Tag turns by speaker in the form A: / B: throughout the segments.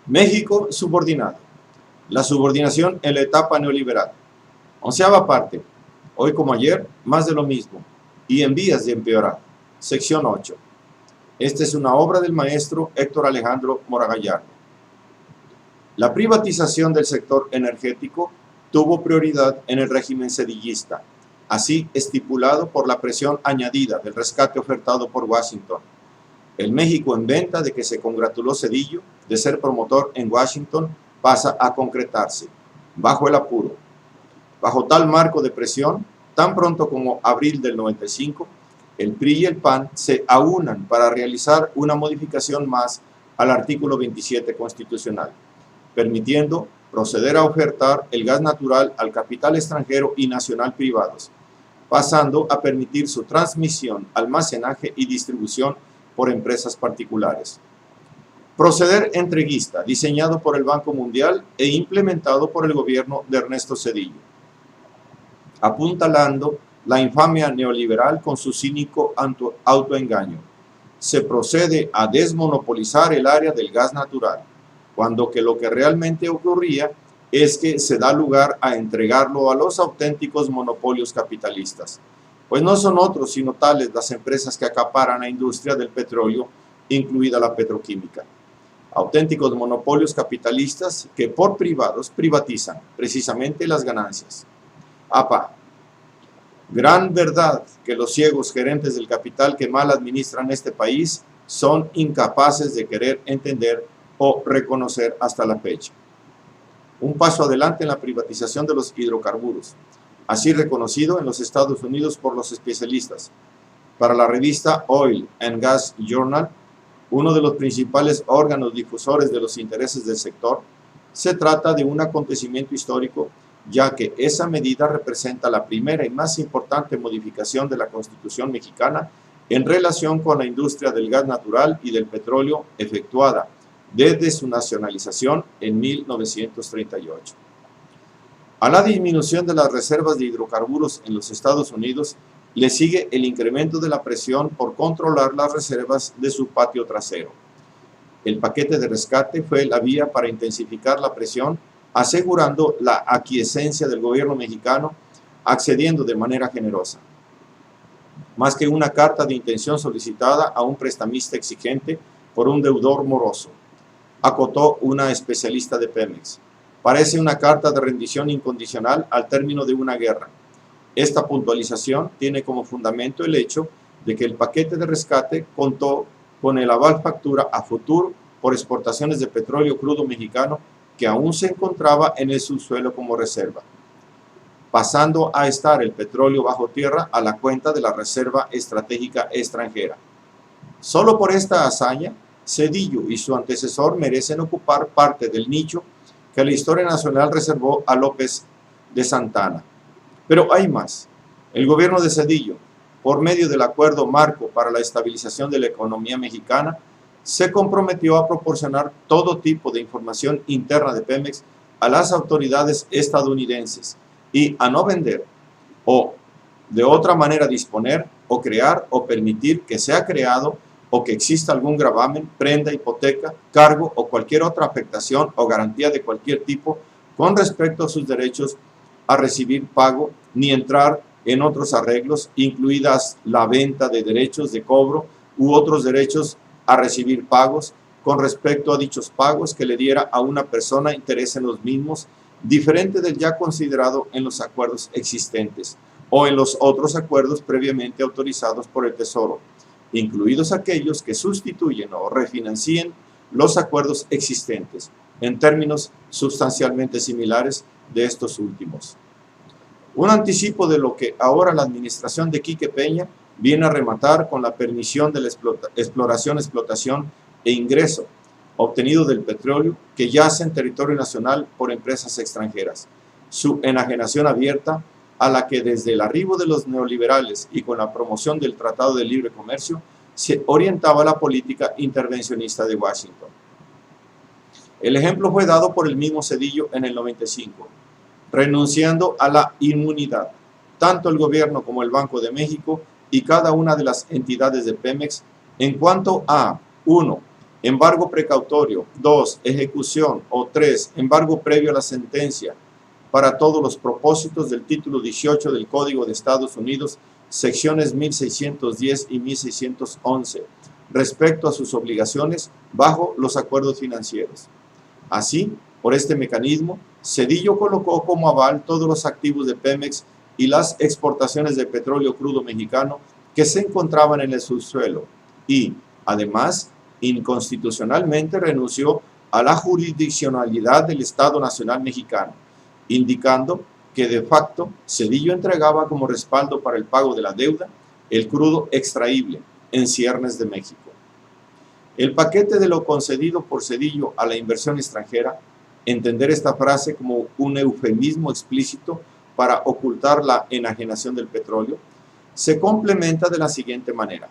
A: México subordinado. La subordinación en la etapa neoliberal. 11ª parte. Hoy como ayer, más de lo mismo. Y en vías de empeorar. Sección 8. Esta es una obra del maestro Héctor Alejandro Mora Gallardo. La privatización del sector energético tuvo prioridad en el régimen cedillista, así estipulado por la presión añadida del rescate ofertado por Washington. El México en venta de que se congratuló Zedillo de ser promotor en Washington pasa a concretarse, bajo el apuro. Bajo tal marco de presión, tan pronto como abril del 95, el PRI y el PAN se aunan para realizar una modificación más al artículo 27 constitucional, permitiendo proceder a ofertar el gas natural al capital extranjero y nacional privados, pasando a permitir su transmisión, almacenaje y distribución por empresas particulares. Proceder entreguista, diseñado por el Banco Mundial e implementado por el gobierno de Ernesto Zedillo, apuntalando la infamia neoliberal con su cínico autoengaño. Se procede a desmonopolizar el área del gas natural, cuando que lo que realmente ocurría es que se da lugar a entregarlo a los auténticos monopolios capitalistas, pues no son otros sino tales las empresas que acaparan la industria del petróleo, incluida la petroquímica. Auténticos monopolios capitalistas que por privados privatizan precisamente las ganancias. APA. Gran verdad que los ciegos gerentes del capital que mal administran este país son incapaces de querer entender o reconocer hasta la fecha. Un paso adelante en la privatización de los hidrocarburos, así reconocido en los Estados Unidos por los especialistas. Para la revista Oil and Gas Journal, uno de los principales órganos difusores de los intereses del sector, se trata de un acontecimiento histórico, ya que esa medida representa la primera y más importante modificación de la Constitución mexicana en relación con la industria del gas natural y del petróleo efectuada desde su nacionalización en 1938. A la disminución de las reservas de hidrocarburos en los Estados Unidos le sigue el incremento de la presión por controlar las reservas de su patio trasero. El paquete de rescate fue la vía para intensificar la presión, asegurando la aquiescencia del gobierno mexicano, accediendo de manera generosa. Más que una carta de intención solicitada a un prestamista exigente por un deudor moroso, acotó una especialista de Pemex. Parece una carta de rendición incondicional al término de una guerra. Esta puntualización tiene como fundamento el hecho de que el paquete de rescate contó con el aval factura a futuro por exportaciones de petróleo crudo mexicano que aún se encontraba en el subsuelo como reserva, pasando a estar el petróleo bajo tierra a la cuenta de la Reserva Estratégica Extranjera. Solo por esta hazaña, Zedillo y su antecesor merecen ocupar parte del nicho que la historia nacional reservó a López de Santana. Pero hay más. El gobierno de Zedillo, por medio del Acuerdo Marco para la Estabilización de la Economía Mexicana, se comprometió a proporcionar todo tipo de información interna de Pemex a las autoridades estadounidenses y a no vender o de otra manera disponer o crear o permitir que sea creado o que exista algún gravamen, prenda, hipoteca, cargo o cualquier otra afectación o garantía de cualquier tipo con respecto a sus derechos a recibir pago, ni entrar en otros arreglos, incluidas la venta de derechos de cobro u otros derechos a recibir pagos con respecto a dichos pagos que le diera a una persona interés en los mismos, diferente del ya considerado en los acuerdos existentes o en los otros acuerdos previamente autorizados por el Tesoro, incluidos aquellos que sustituyen o refinancien los acuerdos existentes, en términos sustancialmente similares de estos últimos. Un anticipo de lo que ahora la administración de Quique Peña viene a rematar con la permisión de la exploración, explotación e ingreso obtenido del petróleo que yace en territorio nacional por empresas extranjeras, su enajenación abierta a la que desde el arribo de los neoliberales y con la promoción del Tratado de Libre Comercio se orientaba la política intervencionista de Washington. El ejemplo fue dado por el mismo Zedillo en el 95, renunciando a la inmunidad. Tanto el gobierno como el Banco de México y cada una de las entidades de Pemex en cuanto a 1. embargo precautorio, 2, ejecución, o 3, embargo previo a la sentencia, para todos los propósitos del título 18 del Código de Estados Unidos, secciones 1610 y 1611, respecto a sus obligaciones bajo los acuerdos financieros. Así, por este mecanismo, Zedillo colocó como aval todos los activos de Pemex y las exportaciones de petróleo crudo mexicano que se encontraban en el subsuelo y, además, inconstitucionalmente renunció a la jurisdiccionalidad del Estado Nacional Mexicano, indicando que de facto Zedillo entregaba como respaldo para el pago de la deuda el crudo extraíble en ciernes de México. El paquete de lo concedido por Zedillo a la inversión extranjera, entender esta frase como un eufemismo explícito para ocultar la enajenación del petróleo, se complementa de la siguiente manera.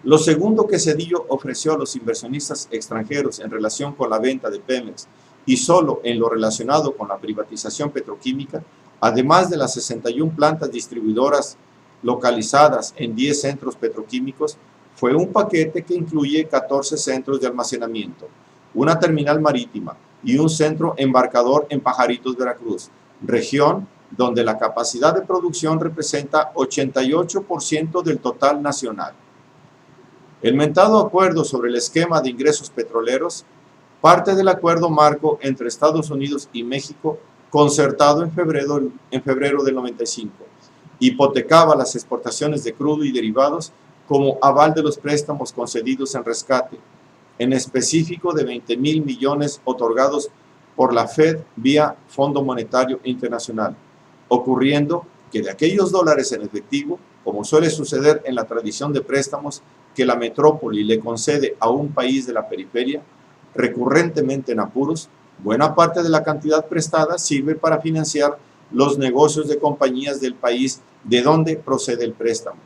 A: Lo segundo que Zedillo ofreció a los inversionistas extranjeros en relación con la venta de Pemex y solo en lo relacionado con la privatización petroquímica, además de las 61 plantas distribuidoras localizadas en 10 centros petroquímicos, fue un paquete que incluye 14 centros de almacenamiento, una terminal marítima y un centro embarcador en Pajaritos, Veracruz, región donde la capacidad de producción representa 88% del total nacional. El mentado acuerdo sobre el esquema de ingresos petroleros parte del acuerdo marco entre Estados Unidos y México concertado en febrero del 95. Hipotecaba las exportaciones de crudo y derivados como aval de los préstamos concedidos en rescate, en específico de 20,000 millones otorgados por la Fed vía Fondo Monetario Internacional, ocurriendo que de aquellos dólares en efectivo, como suele suceder en la tradición de préstamos que la metrópoli le concede a un país de la periferia, recurrentemente en apuros, buena parte de la cantidad prestada sirve para financiar los negocios de compañías del país de donde procede el préstamo.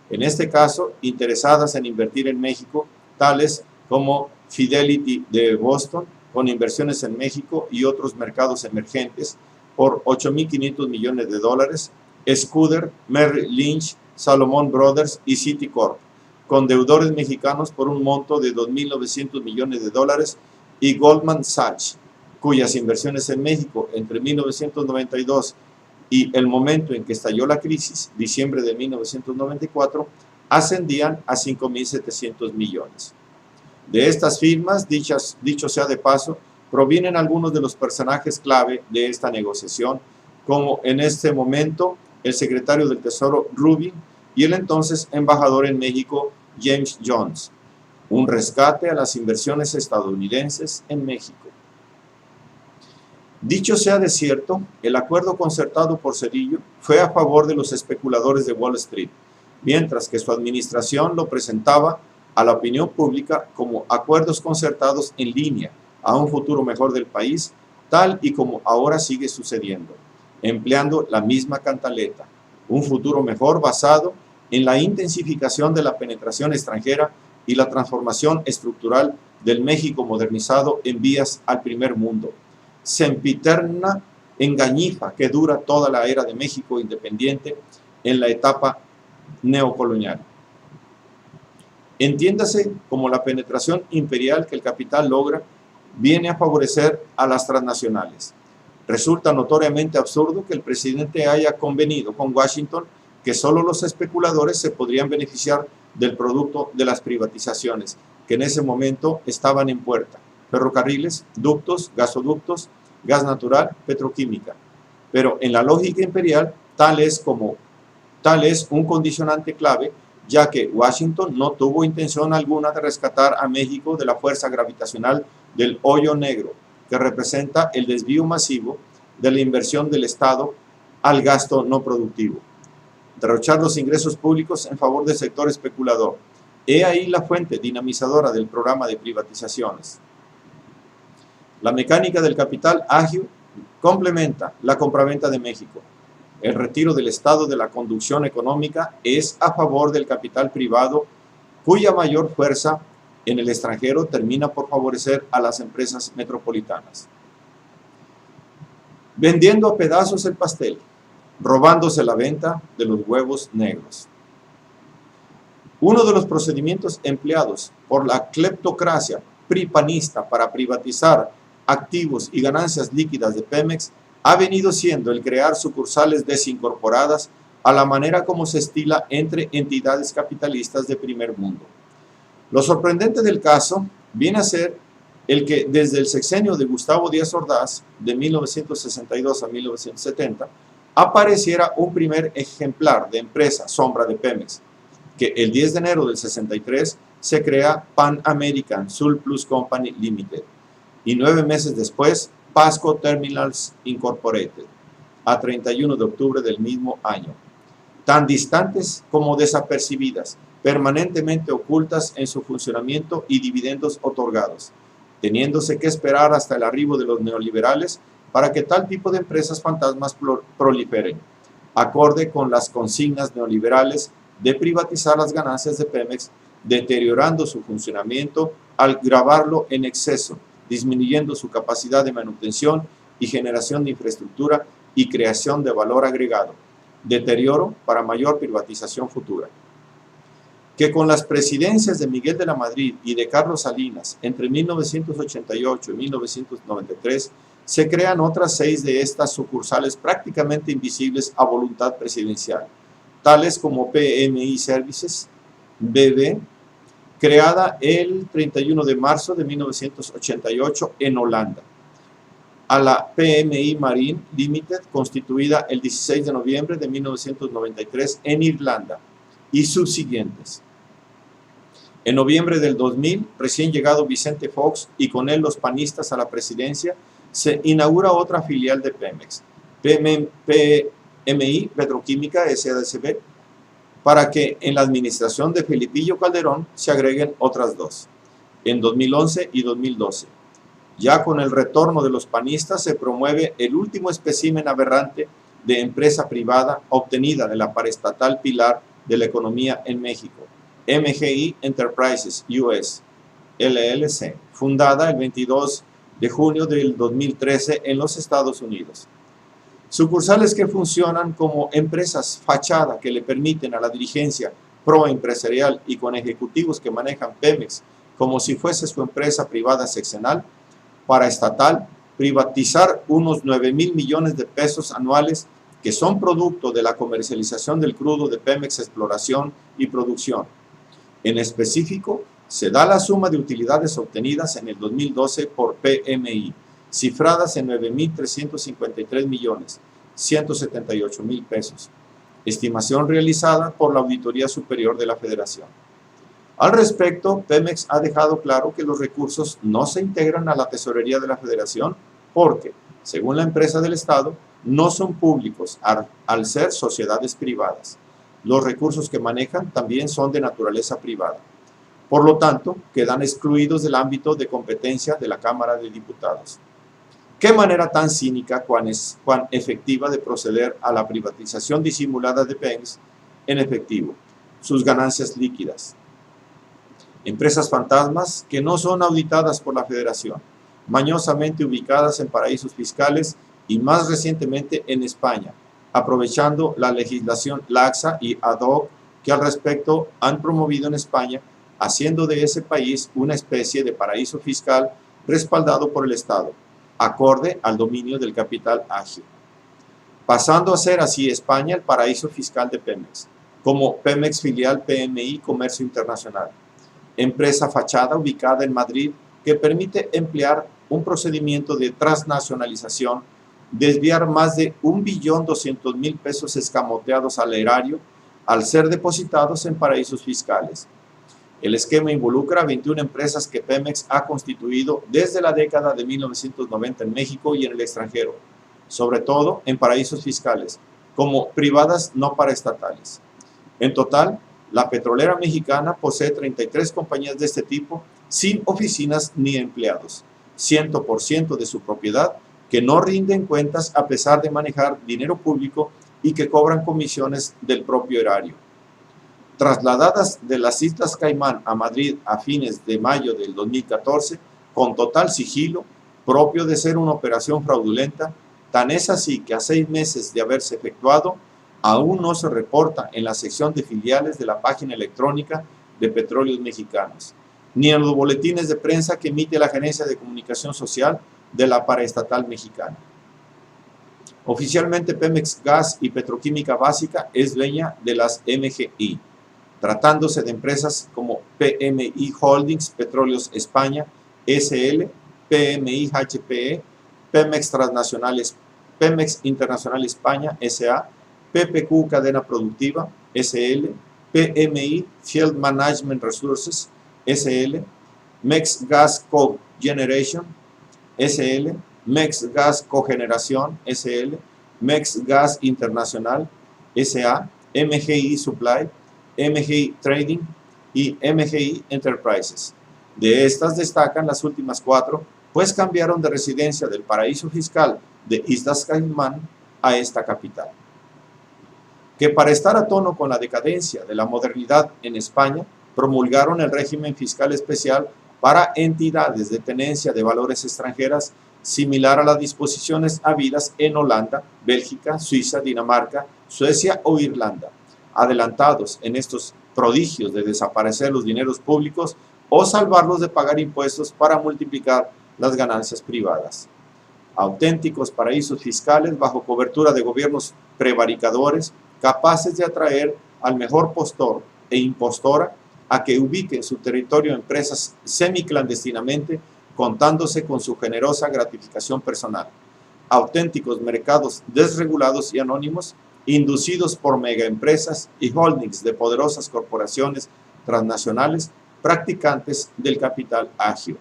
A: En este caso, interesadas en invertir en México, tales como Fidelity de Boston, con inversiones en México y otros mercados emergentes, por 8,500 millones de dólares, Scudder, Merrill Lynch, Salomon Brothers y Citicorp, con deudores mexicanos por un monto de 2,900 millones de dólares, y Goldman Sachs, cuyas inversiones en México entre 1992 y el momento en que estalló la crisis, diciembre de 1994, ascendían a 5,700 millones. De estas firmas, dicho sea de paso, provienen algunos de los personajes clave de esta negociación, como en este momento el secretario del Tesoro Rubin y el entonces embajador en México James Jones. Un rescate a las inversiones estadounidenses en México. Dicho sea de cierto, el acuerdo concertado por Zedillo fue a favor de los especuladores de Wall Street, mientras que su administración lo presentaba a la opinión pública como acuerdos concertados en línea a un futuro mejor del país, tal y como ahora sigue sucediendo, empleando la misma cantaleta, un futuro mejor basado en la intensificación de la penetración extranjera y la transformación estructural del México modernizado en vías al primer mundo, sempiterna engañifa que dura toda la era de México independiente en la etapa neocolonial. Entiéndase como la penetración imperial que el capital logra viene a favorecer a las transnacionales. Resulta notoriamente absurdo que el presidente haya convenido con Washington que solo los especuladores se podrían beneficiar del producto de las privatizaciones, que en ese momento estaban en puerta: ferrocarriles, ductos, gasoductos, gas natural, petroquímica. Pero en la lógica imperial, tal es un condicionante clave, ya que Washington no tuvo intención alguna de rescatar a México de la fuerza gravitacional del hoyo negro, que representa el desvío masivo de la inversión del Estado al gasto no productivo. Derrochar los ingresos públicos en favor del sector especulador. He ahí la fuente dinamizadora del programa de privatizaciones. La mecánica del capital ágil complementa la compraventa de México. El retiro del Estado de la conducción económica es a favor del capital privado, cuya mayor fuerza en el extranjero termina por favorecer a las empresas metropolitanas. Vendiendo a pedazos el pastel, robándose la venta de los huevos negros. Uno de los procedimientos empleados por la cleptocracia pripanista para privatizar activos y ganancias líquidas de Pemex ha venido siendo el crear sucursales desincorporadas a la manera como se estila entre entidades capitalistas de primer mundo. Lo sorprendente del caso viene a ser el que desde el sexenio de Gustavo Díaz Ordaz, de 1962 a 1970, apareciera un primer ejemplar de empresa sombra de Pemex, que el 10 de enero del 63 se crea Pan American Surplus Company Limited y 9 meses después Pasco Terminals Incorporated, a 31 de octubre del mismo año. Tan distantes como desapercibidas, permanentemente ocultas en su funcionamiento y dividendos otorgados, teniéndose que esperar hasta el arribo de los neoliberales para que tal tipo de empresas fantasmas proliferen, acorde con las consignas neoliberales de privatizar las ganancias de Pemex, deteriorando su funcionamiento al gravarlo en exceso, disminuyendo su capacidad de manutención y generación de infraestructura y creación de valor agregado, deterioro para mayor privatización futura. Que con las presidencias de Miguel de la Madrid y de Carlos Salinas entre 1988 y 1993 se crean otras 6 de estas sucursales prácticamente invisibles a voluntad presidencial, tales como PMI Services, BV, creada el 31 de marzo de 1988 en Holanda, a la PMI Marine Limited, constituida el 16 de noviembre de 1993 en Irlanda, y subsiguientes. En noviembre del 2000, recién llegado Vicente Fox y con él los panistas a la presidencia, se inaugura otra filial de Pemex, PMI Petroquímica SADCB, para que en la administración de Felipillo Calderón se agreguen otras 2, en 2011 y 2012. Ya con el retorno de los panistas se promueve el último espécimen aberrante de empresa privada obtenida de la paraestatal pilar de la economía en México, MGI Enterprises US, LLC, fundada el 22 de junio del 2013 en los Estados Unidos. Sucursales que funcionan como empresas fachada que le permiten a la dirigencia proempresarial y con ejecutivos que manejan Pemex como si fuese su empresa privada seccional, paraestatal, privatizar unos 9,000 millones de pesos anuales que son producto de la comercialización del crudo de Pemex Exploración y Producción. En específico, se da la suma de utilidades obtenidas en el 2012 por PMI, cifradas en 9,353,178,000 pesos, estimación realizada por la Auditoría Superior de la Federación. Al respecto, Pemex ha dejado claro que los recursos no se integran a la tesorería de la Federación porque, según la empresa del Estado, no son públicos al ser sociedades privadas. Los recursos que manejan también son de naturaleza privada. Por lo tanto, quedan excluidos del ámbito de competencia de la Cámara de Diputados. ¿Qué manera tan cínica, cuán efectiva de proceder a la privatización disimulada de Pemex en efectivo, sus ganancias líquidas? Empresas fantasmas que no son auditadas por la Federación, mañosamente ubicadas en paraísos fiscales y más recientemente en España, aprovechando la legislación laxa y ad hoc que al respecto han promovido en España, haciendo de ese país una especie de paraíso fiscal respaldado por el Estado, acorde al dominio del capital ágil, pasando a ser así España el paraíso fiscal de Pemex, como Pemex filial PMI Comercio Internacional, empresa fachada ubicada en Madrid que permite emplear un procedimiento de transnacionalización, desviar más de 1.200.000 pesos escamoteados al erario al ser depositados en paraísos fiscales. El esquema involucra 21 empresas que Pemex ha constituido desde la década de 1990 en México y en el extranjero, sobre todo en paraísos fiscales, como privadas no paraestatales. En total, la petrolera mexicana posee 33 compañías de este tipo sin oficinas ni empleados, 100% de su propiedad, que no rinden cuentas a pesar de manejar dinero público y que cobran comisiones del propio erario. Trasladadas de las Islas Caimán a Madrid a fines de mayo del 2014, con total sigilo, propio de ser una operación fraudulenta, tan es así que a 6 meses de haberse efectuado, aún no se reporta en la sección de filiales de la página electrónica de Petróleos Mexicanos, ni en los boletines de prensa que emite la Gerencia de Comunicación Social de la paraestatal mexicana. Oficialmente, Pemex Gas y Petroquímica Básica es dueña de las MGI, tratándose de empresas como PMI Holdings, Petróleos España, SL, PMI HPE, Pemex Internacional España, SA, PPQ Cadena Productiva, SL, PMI Field Management Resources, SL, Mex Gas Cogeneration, SL, Mex Gas Cogeneración, SL, Mex Gas Internacional, SA, MGI Supply, MGI Trading y MGI Enterprises. De estas destacan las últimas 4, pues cambiaron de residencia del paraíso fiscal de Islas Caimán a esta capital. Que para estar a tono con la decadencia de la modernidad en España, promulgaron el régimen fiscal especial para entidades de tenencia de valores extranjeras, similar a las disposiciones habidas en Holanda, Bélgica, Suiza, Dinamarca, Suecia o Irlanda, adelantados en estos prodigios de desaparecer los dineros públicos o salvarlos de pagar impuestos para multiplicar las ganancias privadas. Auténticos paraísos fiscales bajo cobertura de gobiernos prevaricadores, capaces de atraer al mejor postor e impostora a que ubique en su territorio empresas semiclandestinamente, contándose con su generosa gratificación personal. Auténticos mercados desregulados y anónimos, inducidos por megaempresas y holdings de poderosas corporaciones transnacionales, practicantes del capital ágil.